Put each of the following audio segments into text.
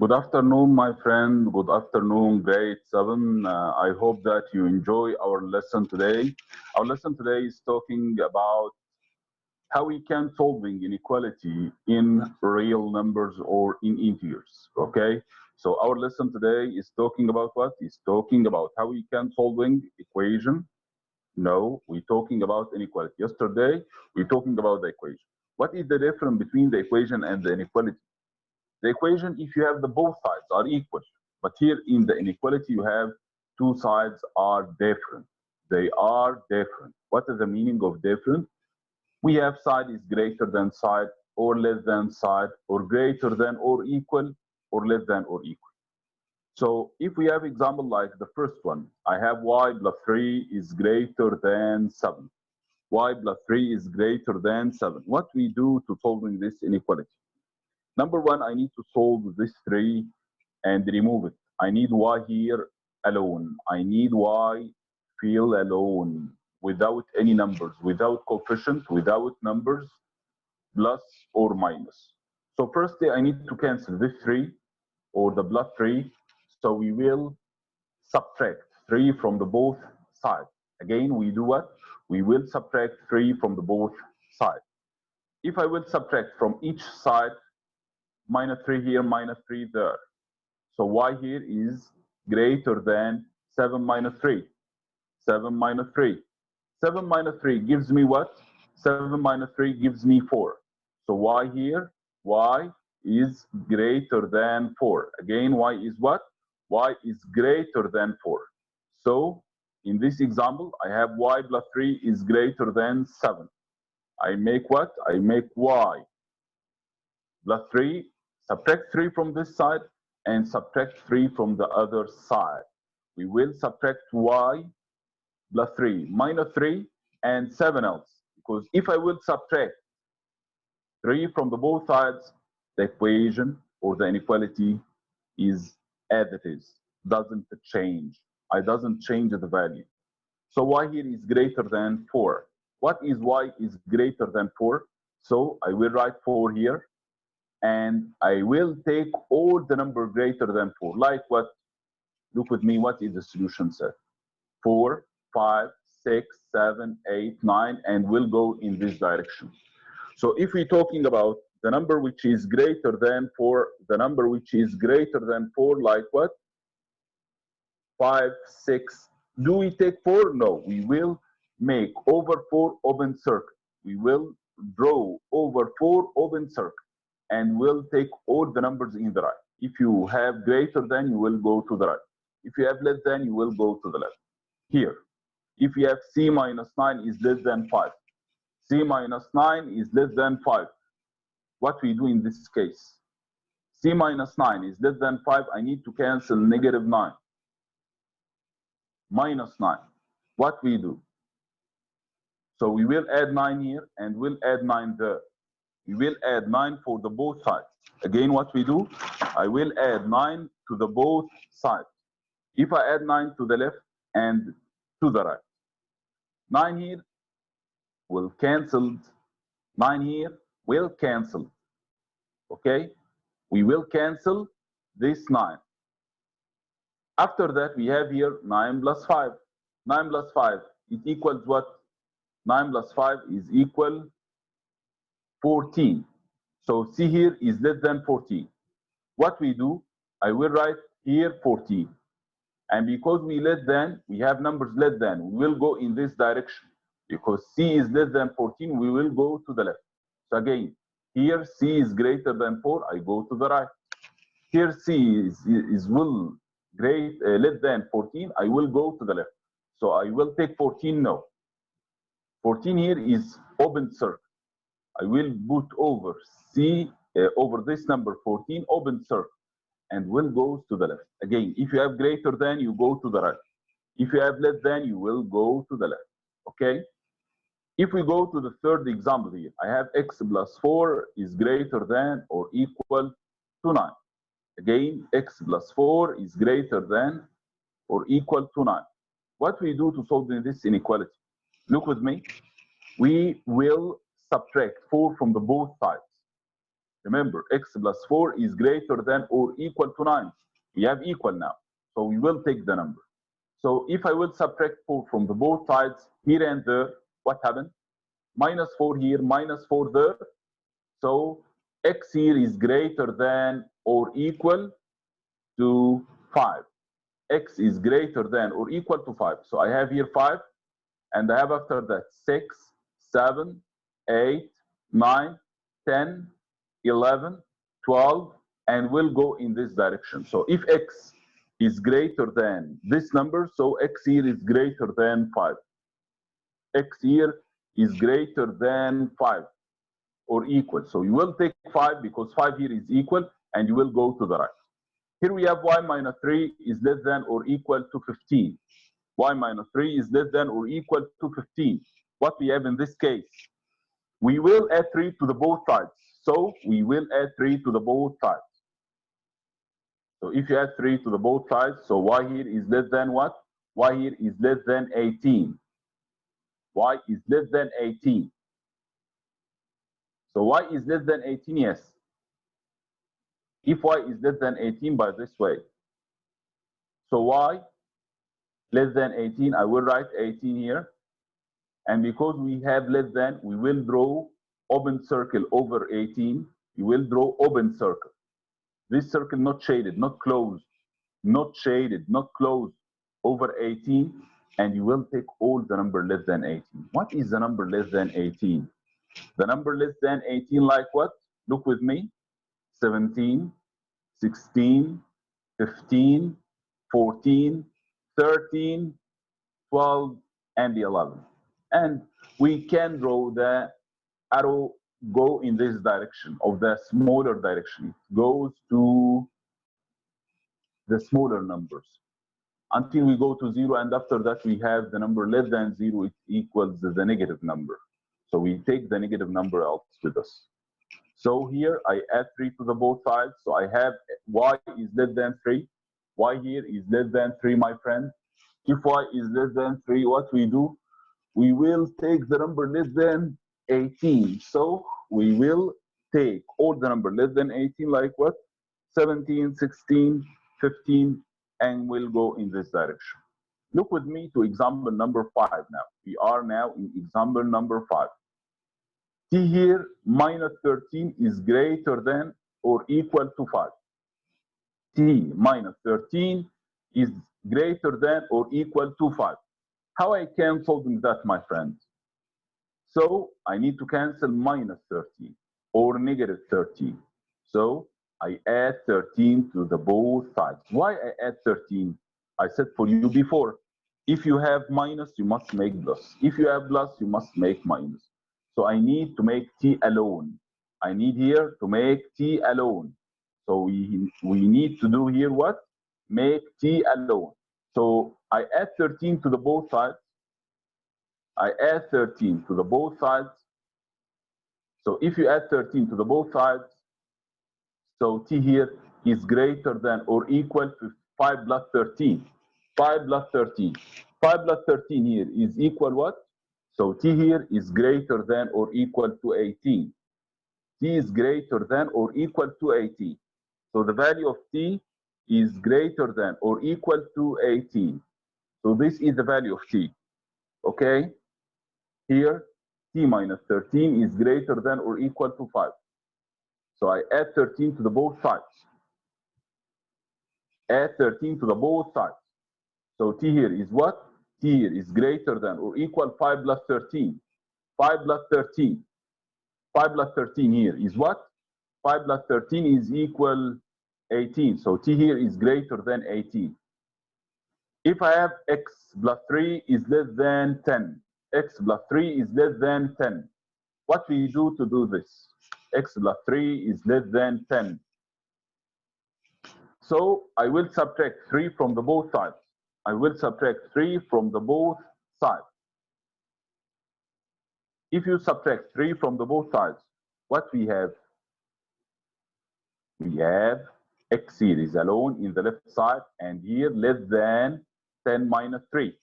Good afternoon, my friend. Good afternoon, grade 7. I hope that you enjoy our lesson today. Our lesson today is talking about how we can solving inequality in real numbers or in integers. Okay, so our lesson today is talking about what? Is talking about how we can solving equation. No, we're talking about inequality. Yesterday, we're talking about the equation. What is the difference between the equation and the inequality? The equation, if you have the both sides are equal, but here in the inequality you have two sides are different. They are different. What is the meaning of different? We have side is greater than side or less than side or greater than or equal or less than or equal. So if we have example like the first one, I have y plus 3 is greater than 7. Y plus 3 is greater than 7. What we do to solving this inequality? Number one, I need to solve this 3 and remove it. I need y here alone. I need y field alone without any numbers, without coefficient, without numbers, plus or minus. So firstly, I need to cancel this 3 or the plus 3. So we will subtract 3 from the both sides. Again, we do what? We will subtract 3 from the both sides. If I will subtract from each side, minus 3 here, minus 3 there. So y here is greater than 7 minus 3. 7 minus 3. 7 minus 3 gives me what? 7 minus 3 gives me 4. So y here, y is greater than 4. Again, y is what? Y is greater than 4. So in this example, I have y plus 3 is greater than 7. I make what? I make y plus 3, subtract 3 from this side and subtract 3 from the other side. We will subtract y plus 3 minus 3 and 7 else. Because if I will subtract 3 from the both sides, the equation or the inequality is as it is, doesn't change. I doesn't change the value. So y here is greater than 4. What is y is greater than 4? So I will write 4 here and I will take all the number greater than 4. Like what? Look with me, what is the solution set? 4, 5, 6, 7, 8, 9, and we'll go in this direction. So if we're talking about the number which is greater than 4, the number which is greater than 4, like what? 5, 6. Do we take 4? No, we will make over 4 open circle. We will draw over 4 open circle and we'll take all the numbers in the right. If you have greater than, you will go to the right. If you have less than, you will go to the left. Here, if you have c minus 9 is less than 5. C minus 9 is less than 5. What we do in this case? C minus 9 is less than 5. I need to cancel negative 9. Minus 9. What we do? So we will add 9 here and we'll add 9 there. We will add 9 for the both sides. Again, what we do? I will add 9 to the both sides. If I add 9 to the left and to the right, 9 here will cancel. 9 here will cancel. Okay? We will cancel this 9. After that, we have here 9 plus 5. 9 plus 5, it equals what? 9 plus 5 is equal 14. So C here is less than 14. What we do? I will write here 14. And because we less than, we have numbers less than, we will go in this direction. Because C is less than 14, we will go to the left. So again, here C is greater than 4, I go to the right. Here C is less than 14, I will go to the left. So I will take 14 now. 14 here is open circle. I will put over C, over this number 14, open circle, and will go to the left. Again, if you have greater than, you go to the right. If you have less than, you will go to the left. Okay? If we go to the third example here, I have x plus 4 is greater than or equal to 9. Again, x plus 4 is greater than or equal to 9. What we do to solve this inequality? Look with me. We will subtract 4 from the both sides. Remember, x plus 4 is greater than or equal to 9. We have equal now, so we will take the number. So if I will subtract 4 from the both sides, here and there, what happened? Minus 4 here, minus 4 there. So x here is greater than or equal to 5. X is greater than or equal to 5. So I have here 5, and I have after that 6, 7, 8, 9, 10, 11, 12, and we'll go in this direction. So if x is greater than this number, so x here is greater than 5. X here is greater than 5 or equal. So you will take 5 because 5 here is equal, and you will go to the right. Here we have y minus 3 is less than or equal to 15. Y minus 3 is less than or equal to 15. What we have in this case? We will add 3 to the both sides. So we will add 3 to the both sides. So if you add 3 to the both sides, so y here is less than what? Y here is less than 18. Y is less than 18. So y is less than 18, yes. If y is less than 18 by this way. So y less than 18, I will write 18 here. And because we have less than, we will draw open circle over 18. You will draw open circle. This circle not shaded, not closed, not shaded, not closed, over 18. And you will take all the number less than 18. What is the number less than 18? The number less than 18 like what? Look with me. 17, 16, 15, 14, 13, 12, and 11. And we can draw the arrow go in this direction, of the smaller direction. It goes to the smaller numbers until we go to 0, and after that we have the number less than 0, it equals the negative number. So we take the negative number out with us. So here I add 3 to the both sides. So I have y is less than 3. Y here is less than 3, my friend. If y is less than 3, what we do? We will take the number less than 18. So we will take all the number less than 18, like what? 17, 16, 15, and we'll go in this direction. Look with me to example number 5 now. We are now in example number 5. T here minus 13 is greater than or equal to 5. T minus 13 is greater than or equal to 5. How I can solve that, my friend? So I need to cancel minus 13 or negative 13. So I add 13 to the both sides. Why I add 13? I said for you before, if you have minus, you must make plus. If you have plus, you must make minus. So I need to make t alone. I need here to make t alone. So we need to do here what? Make t alone. So I add 13 to the both sides. I add 13 to the both sides. So if you add 13 to the both sides, so t here is greater than or equal to 5 plus 13. 5 plus 13. 5 plus 13 here is equal what? So t here is greater than or equal to 18. T is greater than or equal to 18. So the value of t is greater than or equal to 18. So this is the value of t. Okay? Here, t minus 13 is greater than or equal to 5. So I add 13 to the both sides. Add 13 to the both sides. So t here is what? T here is greater than or equal 5 plus 13. 5 plus 13. 5 plus 13 here is what? 5 plus 13 is equal 18. So t here is greater than 18. If I have x plus 3 is less than 10. X plus 3 is less than 10. What we do to do this? X plus 3 is less than 10. So I will subtract 3 from the both sides. I will subtract 3 from the both sides. If you subtract 3 from the both sides, what we have? We have x here is alone in the left side, and here less than 10 minus 3.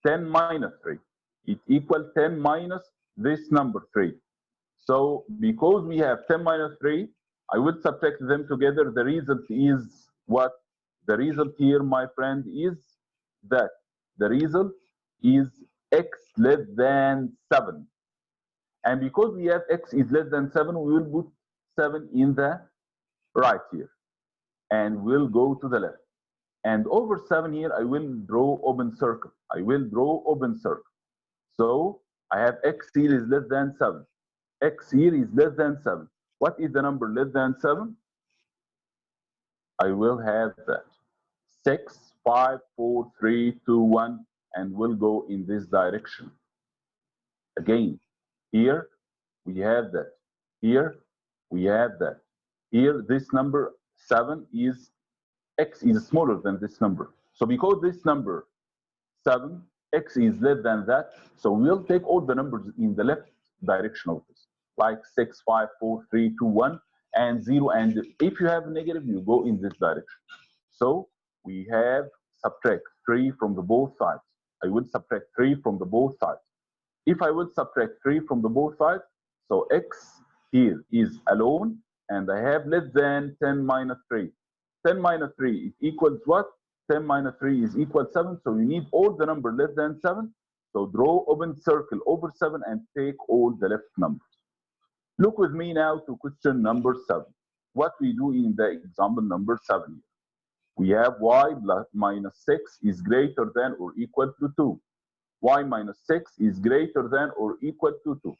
10 minus 3. It equals 10 minus this number 3. So because we have 10 minus 3, I will subtract them together. The result is what? The result here, my friend, is that the result is x less than 7. And because we have x is less than 7, we will put 7 in the right here. And we'll go to the left. And over 7 here, I will draw open circle. I will draw open circle. So I have x here is less than 7. X here is less than 7. What is the number less than 7? I will have that 6, 5, 4, 3, 2, 1, and we'll go in this direction. Again, here we have that. Here we have that. Here, this number 7 is x is smaller than this number. So because this number 7, x is less than that, so we'll take all the numbers in the left direction of this, like 6, 5, 4, 3, 2, 1, and 0. And if you have negative, you go in this direction. So we have subtract 3 from the both sides. I will subtract 3 from the both sides. If I will subtract 3 from the both sides, so x here is alone, and I have less than 10 minus 3. 10 minus 3 equals what? 10 minus 3 is equal 7, so you need all the number less than 7. So draw open circle over 7 and take all the left numbers. Look with me now to question number 7. What we do in the example number 7. We have y minus 6 is greater than or equal to 2. Y minus 6 is greater than or equal to 2.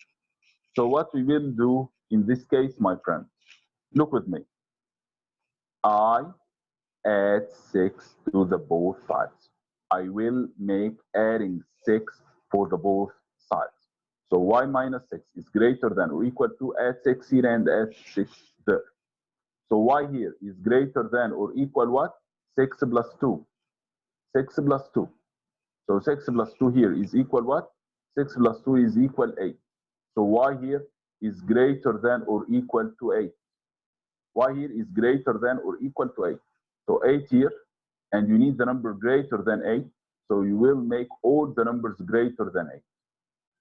So what we will do in this case, my friend, look with me. I add 6 to the both sides. I will make adding 6 for the both sides. So y minus 6 is greater than or equal to, add 6 here and add 6 there. So y here is greater than or equal what? 6 plus 2. 6 plus 2. So 6 plus 2 here is equal what? 6 plus 2 is equal 8. So y here is greater than or equal to 8. Y here is greater than or equal to 8. So 8 here, and you need the number greater than 8. So you will make all the numbers greater than 8.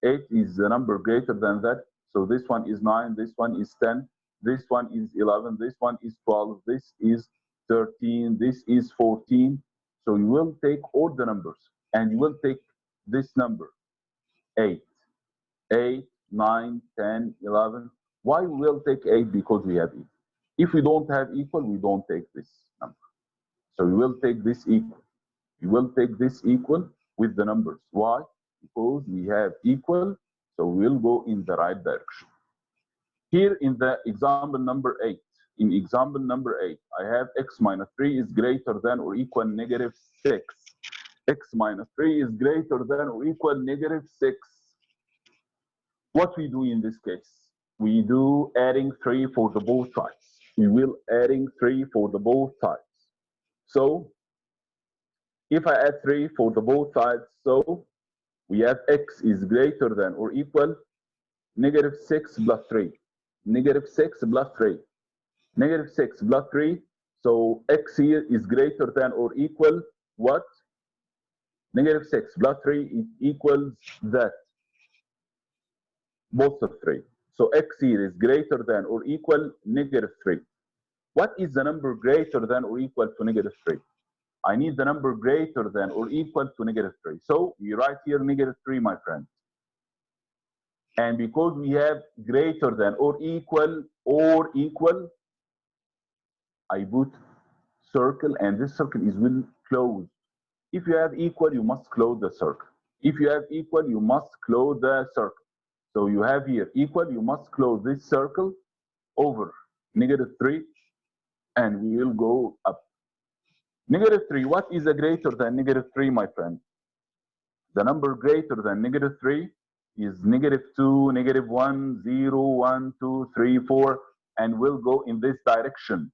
8 is the number greater than that. So this one is 9, this one is 10, this one is 11, this one is 12, this is 13, this is 14. So you will take all the numbers, and you will take this number, 8, 8, 9, 10, 11. Why we will take 8? Because we have equal. If we don't have equal, we don't take this number. So we will take this equal. We will take this equal with the numbers. Why? Because we have equal, so we'll go in the right direction. Here in the example number 8, in example number 8, I have x minus 3 is greater than or equal negative 6. X minus 3 is greater than or equal negative 6. What we do in this case? We do adding 3 for the both sides. We will adding 3 for the both sides. So if I add 3 for the both sides, so we have x is greater than or equal negative 6 plus 3. Negative 6 plus 3. Negative 6 plus 3. So x here is greater than or equal what? Negative 6 plus 3 equals that. Both of 3. So x here is greater than or equal negative 3. What is the number greater than or equal to negative 3? I need the number greater than or equal to negative 3. So we write here negative 3, my friend. And because we have greater than or equal, I put circle, and this circle is will close. If you have equal, you must close the circle. If you have equal, you must close the circle. So you have here equal, you must close this circle over negative 3, and we will go up. Negative 3, what is a greater than negative 3, my friend? The number greater than negative 3 is negative 2, negative 1, 0, 1, 2, 3, 4, and we'll go in this direction.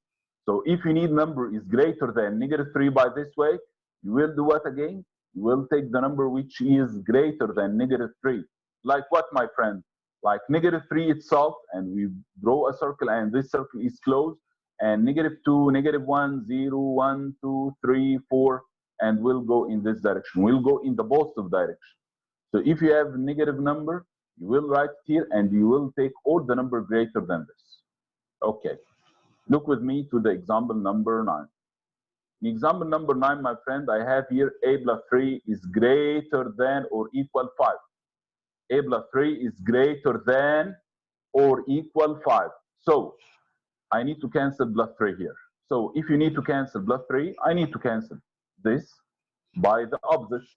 So if you need number is greater than negative 3 by this way, you will do what again? You will take the number which is greater than negative 3. Like what, my friend? Like negative 3 itself, and we draw a circle, and this circle is closed, and negative 2, negative 1, 0, 1, 2, 3, 4, and we'll go in this direction. We'll go in the positive direction. So if you have negative number, you will write here, and you will take all the number greater than this. Okay. Look with me to the example number 9. In example number 9, my friend, I have here a plus 3 is greater than or equal 5. A plus 3 is greater than or equal 5. So I need to cancel plus 3 here. So if you need to cancel plus 3, I need to cancel this by the opposite.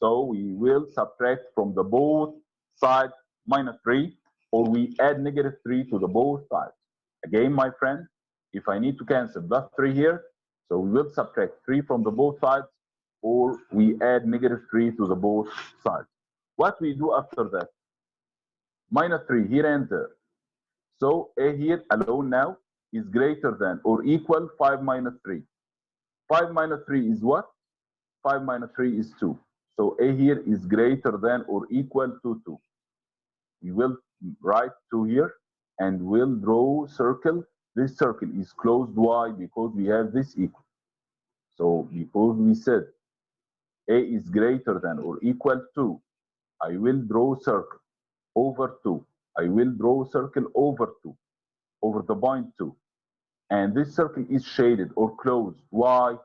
So we will subtract from the both sides minus 3, or we add negative 3 to the both sides. Again, my friend, if I need to cancel plus 3 here, so we will subtract 3 from the both sides, or we add negative 3 to the both sides. What we do after that? Minus 3 here and there. So A here alone now is greater than or equal 5 minus 3. 5 minus 3 is what? 5 minus 3 is 2. So A here is greater than or equal to 2. We will write 2 here and we'll draw circle. This circle is closed. Why? Because we have this equal. So because we said A is greater than or equal to, I will draw circle over 2. I will draw circle over 2, over the point 2. And this circle is shaded or closed. Why?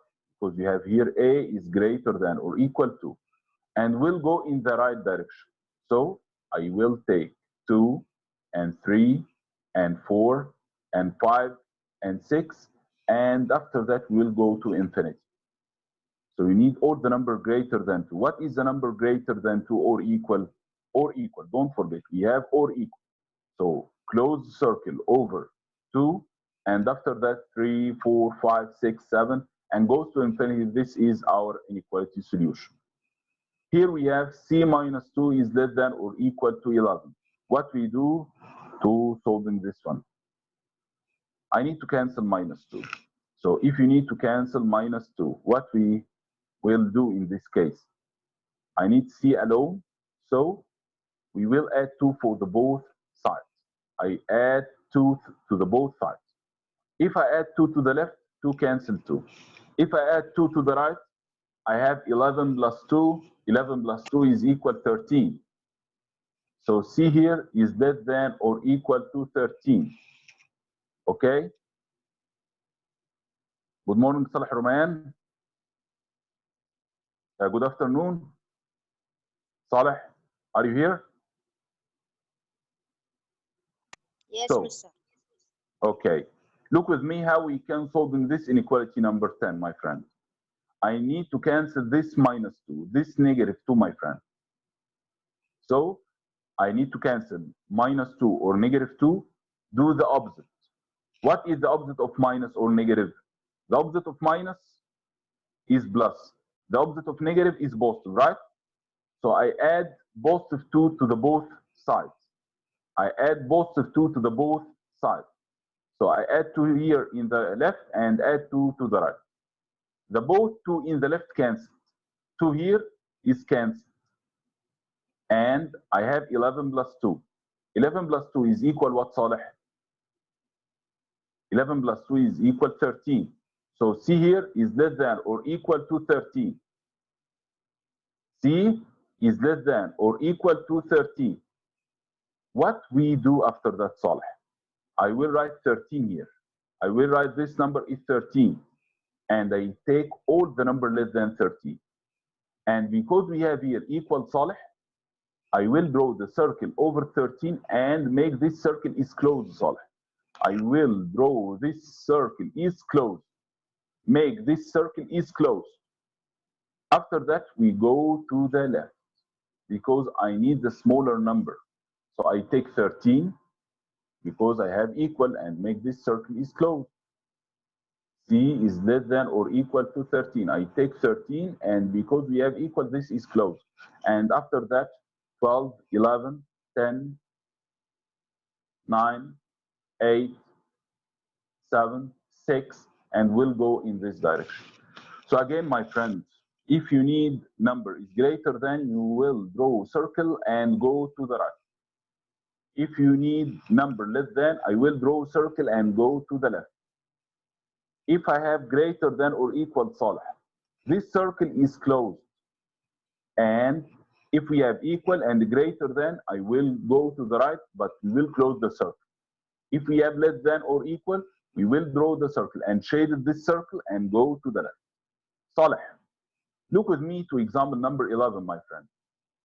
Because we have here A is greater than or equal to, and we'll go in the right direction. So I will take 2 and 3 and 4 and 5 and 6, and after that we'll go to infinity. So you need all the number greater than 2. What is the number greater than 2 or equal? Or equal. Don't forget, we have or equal. So close circle over 2, and after that 3, 4, 5, 6, 7, and goes to infinity. This is our inequality solution. Here we have c minus 2 is less than or equal to 11. What we do to solving this one? I need to cancel minus 2. So if you need to cancel minus 2, what we will do in this case? I need c alone, so we will add 2 for the both sides. I add 2 to the both sides. If I add 2 to the left, 2 cancel 2. If I add 2 to the right, I have 11 plus 2. 11 plus 2 is equal 13. So C here is less than or equal to 13. Okay? Good morning, Salah Roman. Good afternoon. Saleh, are you here? Yes, So, Mr. okay. Look with me how we can solve this inequality number 10, my friend. I need to cancel this minus 2, this negative 2, my friend. So, I need to cancel minus 2 or negative 2, do the opposite. What is the opposite of minus or negative? The opposite of minus is plus. The opposite of negative is positive, right? So I add positive 2 to the both sides. I add positive 2 to the both sides. So I add 2 here in the left and add 2 to the right. The both 2 in the left cancel. 2 here is cancelled. And I have 11 plus 2. 11 plus 2 is equal what, Saleh? 11 plus 2 is equal 13. So C here is less than or equal to 13. C is less than or equal to 13. What we do after that, Saleh? I will write 13 here. I will write this number is 13. And I take all the number less than 13. And because we have here equal, Saleh, I will draw the circle over 13 and make this circle is closed, Saleh. I will draw this circle is closed. Make this circle is closed. After that, we go to the left because I need the smaller number. So I take 13 because I have equal and make this circle is closed. C is less than or equal to 13. I take 13 and because we have equal, this is closed. And after that, 12, 11, 10, 9, 8, 7, 6, and we'll go in this direction. So again, my friends, if you need number is greater than, you will draw circle and go to the right. If you need number less than, I will draw circle and go to the left. If I have greater than or equal, Saleh, this circle is closed. And if we have equal and greater than, I will go to the right, but we will close the circle. If we have less than or equal, We will draw the circle and shade this circle and go to the left. Saleh, look with me to example number 11, my friend.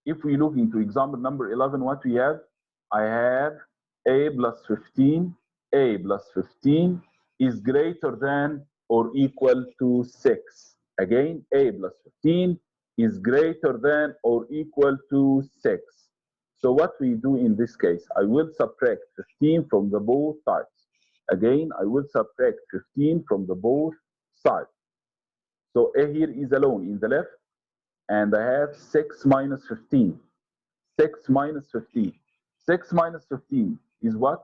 If we look into example number 11, what we have? I have a plus 15. A plus 15 is greater than or equal to 6. Again, a plus 15 is greater than or equal to 6. So what we do in this case, I will subtract 15 from the both sides. Again, I will subtract 15 from the both sides. So a here is alone in the left, and I have 6 minus 15. 6 minus 15. 6 minus 15 is what?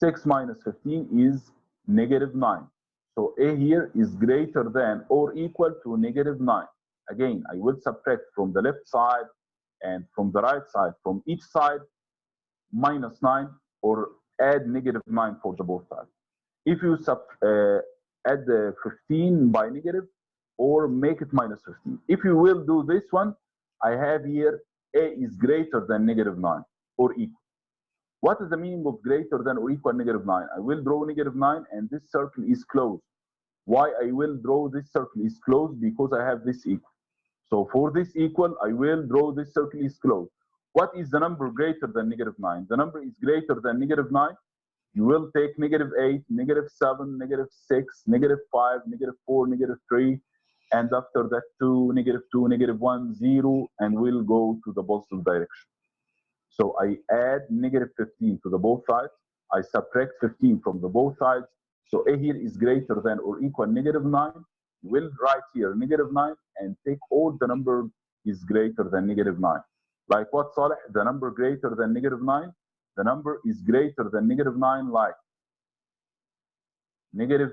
6 minus 15 is negative 9. So a here is greater than or equal to negative 9. Again, I will subtract from the left side and from the right side, from each side, minus 9 or add negative 9 for the both sides. If you add the 15 by negative or make it minus 15. If you will do this one, I have here a is greater than negative 9 or equal. What is the meaning of greater than or equal negative 9? I will draw negative 9 and this circle is closed. Why I will draw this circle is closed? Because I have this equal. So for this equal, I will draw this circle is closed. What is the number greater than negative 9? The number is greater than negative 9. You will take negative 8, negative 7, negative 6, negative 5, negative 4, negative 3, and after that 2, negative 1, 0, and we'll go to the positive direction. So I add negative 15 to the both sides. I subtract 15 from the both sides. So a here is greater than or equal negative 9. We'll write here negative 9 and take all the number is greater than negative 9. Like what, Saleh? The number greater than negative 9? The number is greater than negative 9, like negative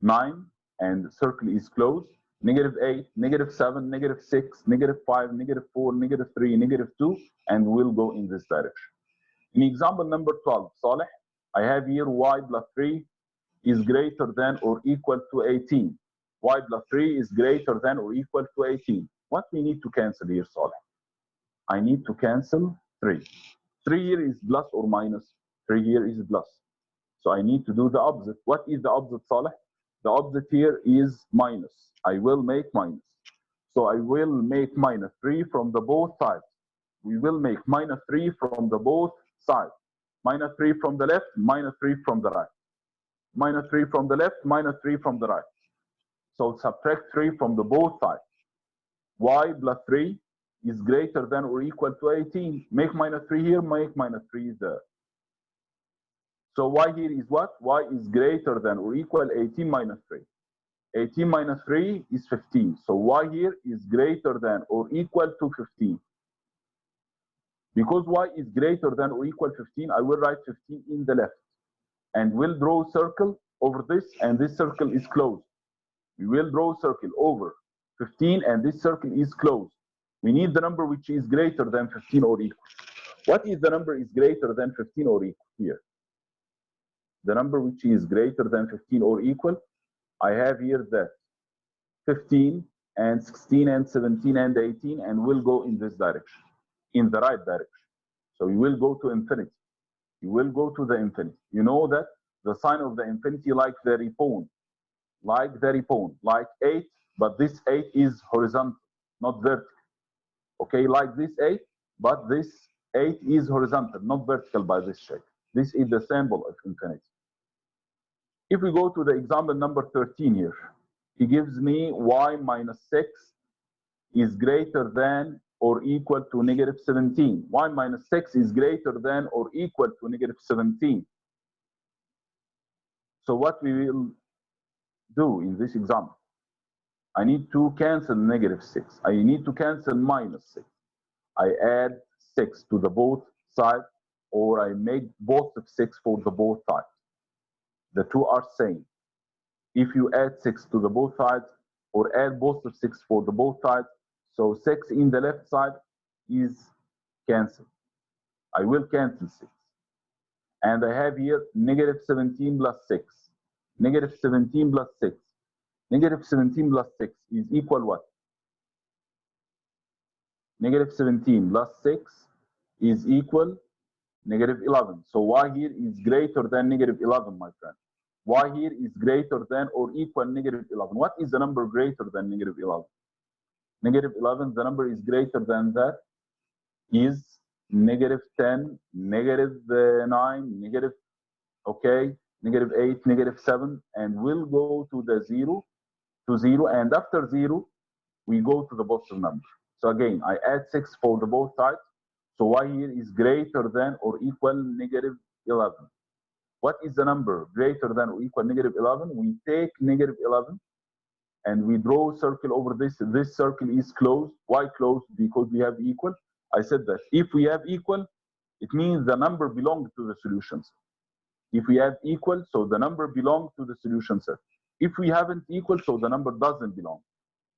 9 and the circle is closed. Negative 8, negative 7, negative 6, negative 5, negative 4, negative 3, negative 2, and we'll go in this direction. In example number 12, Saleh, I have here y plus 3 is greater than or equal to 18. Y plus 3 is greater than or equal to 18. What we need to cancel here, Saleh? I need to cancel 3. 3 here is plus or minus? 3 here is plus. So I need to do the opposite. What is the opposite, Saleh? The opposite here is minus. I will make minus. So I will make minus 3 from the both sides. We will make minus 3 from the both sides. Minus 3 from the left, minus 3 from the right. Minus 3 from the left, minus 3 from the right. So subtract 3 from the both sides. Y plus 3 is greater than or equal to 18. Make minus 3 here, make minus 3 there. So y here is what? Y is greater than or equal 18 minus 3. 18 minus 3 is 15. So y here is greater than or equal to 15. Because y is greater than or equal 15, I will write 15 in the left. And we'll draw a circle over this, and this circle is closed. We will draw a circle over 15, and this circle is closed. We need the number which is greater than 15 or equal. What is the number is greater than 15 or equal here? The number which is greater than 15 or equal, I have here that 15 and 16 and 17 and 18, and we'll go in this direction, in the right direction. So you will go to infinity. You will go to the infinity. You know that the sign of the infinity like the ripon, like 8, but this 8 is horizontal, not vertical. Okay, like this 8, but this 8 is horizontal, not vertical by this shape. This is the symbol of infinity. If we go to the example number 13 here, he gives me y minus 6 is greater than or equal to negative 17. Y minus 6 is greater than or equal to negative 17. So what we will do in this example, I need to cancel negative 6. I need to cancel minus 6. I add 6 to the both sides, or I make both of 6 for the both sides. The two are same. If you add 6 to the both sides, or add both of 6 for the both sides, so 6 in the left side is cancelled. I will cancel 6. And I have here negative 17 plus 6. Negative 17 plus 6. Negative 17 plus 6 is equal what? Negative 17 plus 6 is equal negative 11. So y here is greater than negative 11, my friend. Y here is greater than or equal negative 11. What is the number greater than negative 11? Negative 11, the number is greater than that is negative 10, negative 9, negative, okay, negative 8, negative 7, and we'll go to the 0, to 0, and after 0, we go to the positive number. So again, I add 6 for the both sides. So y here is greater than or equal negative 11. What is the number greater than or equal negative 11? We take negative 11 and we draw a circle over this. This circle is closed. Why closed? Because we have equal. I said that if we have equal, it means the number belongs to the solution set. If we have equal, so the number belongs to the solution set. If we haven't equal, so the number doesn't belong.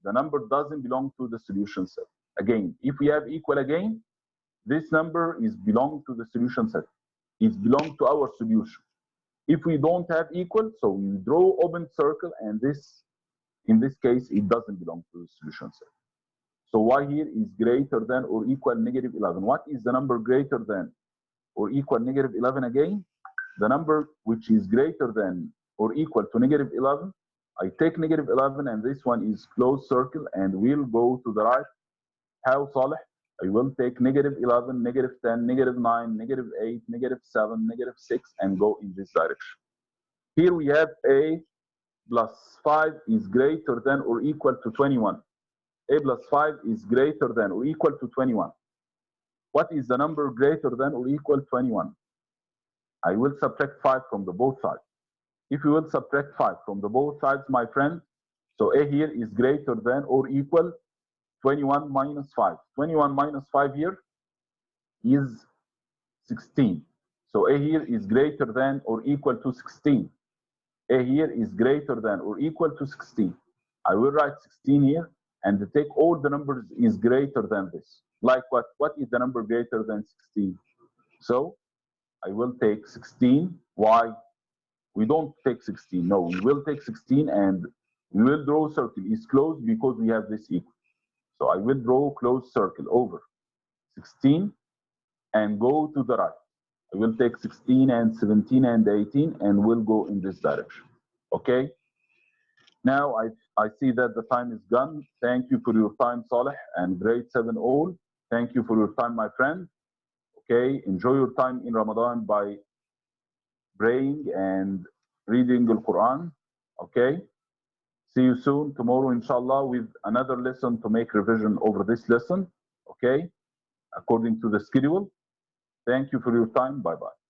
The number doesn't belong to the solution set. Again, if we have equal again, this number is belong to the solution set. It belongs to our solution. If we don't have equal, so we draw open circle, and this, in this case, it doesn't belong to the solution set. So y here is greater than or equal negative 11. What is the number greater than or equal negative 11 again? The number which is greater than or equal to negative 11, I take negative 11 and this one is closed circle and we'll go to the right. How, Saleh? I will take negative 11, negative 10, negative 9, negative 8, negative 7, negative 6 and go in this direction. Here we have a plus 5 is greater than or equal to 21. A plus 5 is greater than or equal to 21. What is the number greater than or equal to 21? I will subtract 5 from the both sides. If you will subtract 5 from the both sides, my friend, so A here is greater than or equal 21 minus 5. 21 minus 5 here is 16. So A here is greater than or equal to 16. A here is greater than or equal to 16. I will write 16 here and take all the numbers is greater than this. Like what? What is the number greater than 16? So I will take 16. Why? We don't take 16. No, we will take 16 and we will draw a circle. It's closed because we have this equal. So I will draw a closed circle over 16 and go to the right. I will take 16 and 17 and 18 and we'll go in this direction. Okay? Now I see that the time is gone. Thank you for your time, Saleh, and grade 7 all. Thank you for your time, my friend. Okay, enjoy your time in Ramadan by praying and reading the Quran. Okay, see you soon tomorrow, inshallah, with another lesson to make revision over this lesson. Okay, according to the schedule. Thank you for your time. Bye bye.